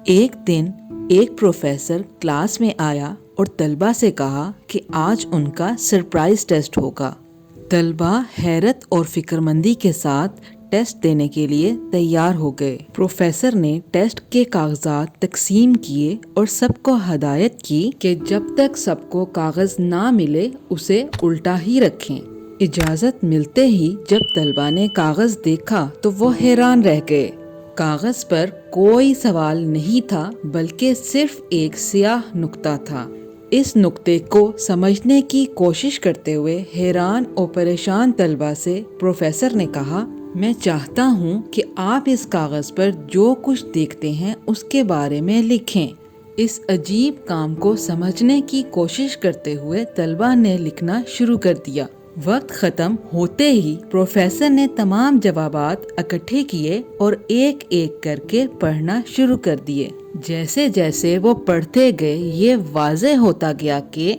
ایک دن ایک professor Klaus میں آیا اور طلبہ سے کہا کہ آج ان کا سرپرائز ٹیسٹ ہوگا۔ طلبہ حیرت اور فکر مندی کے ساتھ ٹیسٹ دینے کے لیے تیار ہو گئے۔ پروفیسر نے ٹیسٹ کے کاغذات تقسیم کیے اور سب کو ہدایت کی کہ جب تک سب کو کاغذ نہ ملے اسے الٹا ہی رکھیں۔ اجازت ملتے ہی جب طلبہ نے کاغذ دیکھا تو وہ حیران رہ گئے۔ کاغذ پر کوئی سوال نہیں تھا بلکہ صرف ایک سیاہ نقطہ تھا۔ اس نقطے کو سمجھنے کی کوشش کرتے ہوئے حیران اور پریشان طلبہ سے پروفیسر نے کہا، میں چاہتا ہوں کہ آپ اس کاغذ پر جو کچھ دیکھتے ہیں اس کے بارے میں لکھیں۔ اس عجیب کام کو سمجھنے کی کوشش کرتے ہوئے طلبہ نے لکھنا شروع کر دیا۔ وقت ختم ہوتے ہی پروفیسر نے تمام جوابات اکٹھے کیے اور ایک ایک کر کے پڑھنا شروع کر دیے۔ جیسے جیسے وہ پڑھتے گئے یہ واضح ہوتا گیا کہ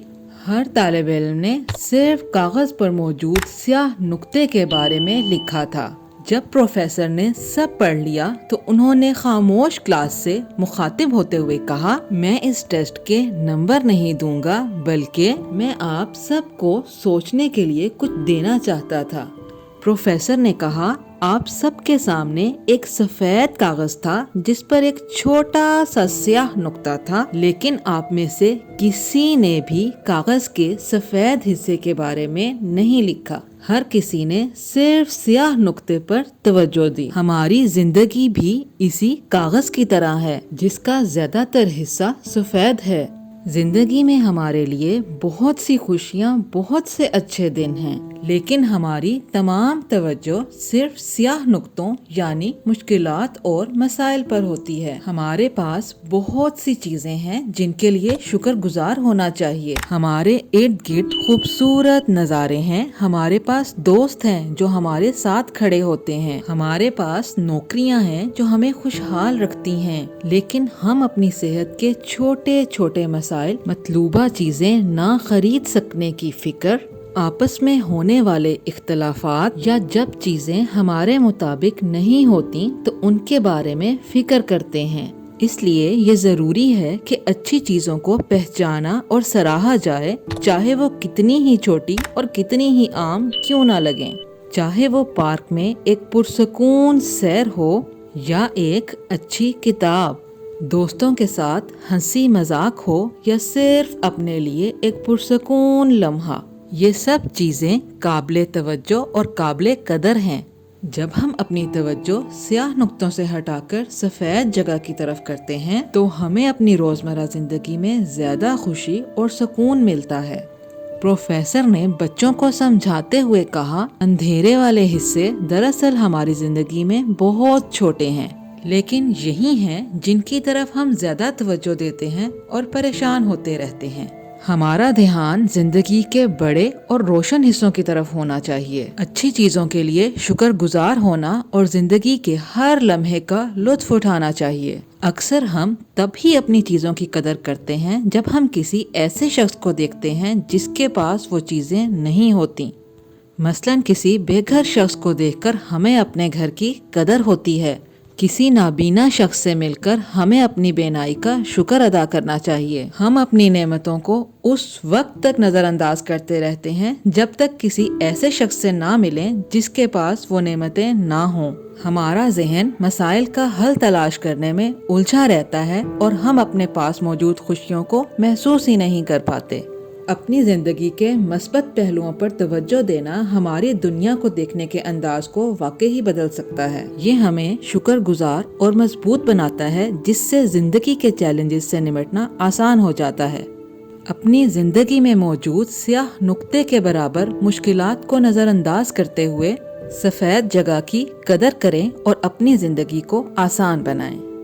ہر طالب علم نے صرف کاغذ پر موجود سیاہ نقطے کے بارے میں لکھا تھا۔ جب پروفیسر نے سب پڑھ لیا تو انہوں نے خاموش کلاس سے مخاطب ہوتے ہوئے کہا، میں اس ٹیسٹ کے نمبر نہیں دوں گا بلکہ میں آپ سب کو سوچنے کے لیے کچھ دینا چاہتا تھا۔ پروفیسر نے کہا، آپ سب کے سامنے ایک سفید کاغذ تھا جس پر ایک چھوٹا سا سیاہ نقطہ تھا، لیکن آپ میں سے کسی نے بھی کاغذ کے سفید حصے کے بارے میں نہیں لکھا۔ ہر کسی نے صرف سیاہ نقطے پر توجہ دی۔ ہماری زندگی بھی اسی کاغذ کی طرح ہے جس کا زیادہ تر حصہ سفید ہے۔ زندگی میں ہمارے لیے بہت سی خوشیاں، بہت سے اچھے دن ہیں، لیکن ہماری تمام توجہ صرف سیاہ نقطوں یعنی مشکلات اور مسائل پر ہوتی ہے۔ ہمارے پاس بہت سی چیزیں ہیں جن کے لیے شکر گزار ہونا چاہیے۔ ہمارے ارد گرد خوبصورت نظارے ہیں، ہمارے پاس دوست ہیں جو ہمارے ساتھ کھڑے ہوتے ہیں، ہمارے پاس نوکریاں ہیں جو ہمیں خوشحال رکھتی ہیں، لیکن ہم اپنی صحت کے چھوٹے چھوٹے مسائل، مطلوبہ چیزیں نہ خرید سکنے کی فکر، آپس میں ہونے والے اختلافات یا جب چیزیں ہمارے مطابق نہیں ہوتی تو ان کے بارے میں فکر کرتے ہیں۔ اس لیے یہ ضروری ہے کہ اچھی چیزوں کو پہچانا اور سراہا جائے، چاہے وہ کتنی ہی چھوٹی اور کتنی ہی عام کیوں نہ لگیں۔ چاہے وہ پارک میں ایک پرسکون سیر ہو یا ایک اچھی کتاب، دوستوں کے ساتھ ہنسی مذاق ہو یا صرف اپنے لیے ایک پرسکون لمحہ، یہ سب چیزیں قابل توجہ اور قابل قدر ہیں۔ جب ہم اپنی توجہ سیاہ نقطوں سے ہٹا کر سفید جگہ کی طرف کرتے ہیں تو ہمیں اپنی روزمرہ زندگی میں زیادہ خوشی اور سکون ملتا ہے۔ پروفیسر نے بچوں کو سمجھاتے ہوئے کہا، اندھیرے والے حصے دراصل ہماری زندگی میں بہت چھوٹے ہیں، لیکن یہی ہیں جن کی طرف ہم زیادہ توجہ دیتے ہیں اور پریشان ہوتے رہتے ہیں۔ ہمارا دھیان زندگی کے بڑے اور روشن حصوں کی طرف ہونا چاہیے۔ اچھی چیزوں کے لیے شکر گزار ہونا اور زندگی کے ہر لمحے کا لطف اٹھانا چاہیے۔ اکثر ہم تب ہی اپنی چیزوں کی قدر کرتے ہیں جب ہم کسی ایسے شخص کو دیکھتے ہیں جس کے پاس وہ چیزیں نہیں ہوتی۔ مثلاً کسی بے گھر شخص کو دیکھ کر ہمیں اپنے گھر کی قدر ہوتی ہے۔ کسی نابینا شخص سے مل کر ہمیں اپنی بینائی کا شکر ادا کرنا چاہیے۔ ہم اپنی نعمتوں کو اس وقت تک نظر انداز کرتے رہتے ہیں جب تک کسی ایسے شخص سے نہ ملیں جس کے پاس وہ نعمتیں نہ ہوں۔ ہمارا ذہن مسائل کا حل تلاش کرنے میں الجھا رہتا ہے اور ہم اپنے پاس موجود خوشیوں کو محسوس ہی نہیں کر پاتے۔ اپنی زندگی کے مثبت پہلوؤں پر توجہ دینا ہماری دنیا کو دیکھنے کے انداز کو واقعی بدل سکتا ہے۔ یہ ہمیں شکر گزار اور مضبوط بناتا ہے جس سے زندگی کے چیلنجز سے نمٹنا آسان ہو جاتا ہے۔ اپنی زندگی میں موجود سیاہ نقطے کے برابر مشکلات کو نظر انداز کرتے ہوئے سفید جگہ کی قدر کریں اور اپنی زندگی کو آسان بنائیں۔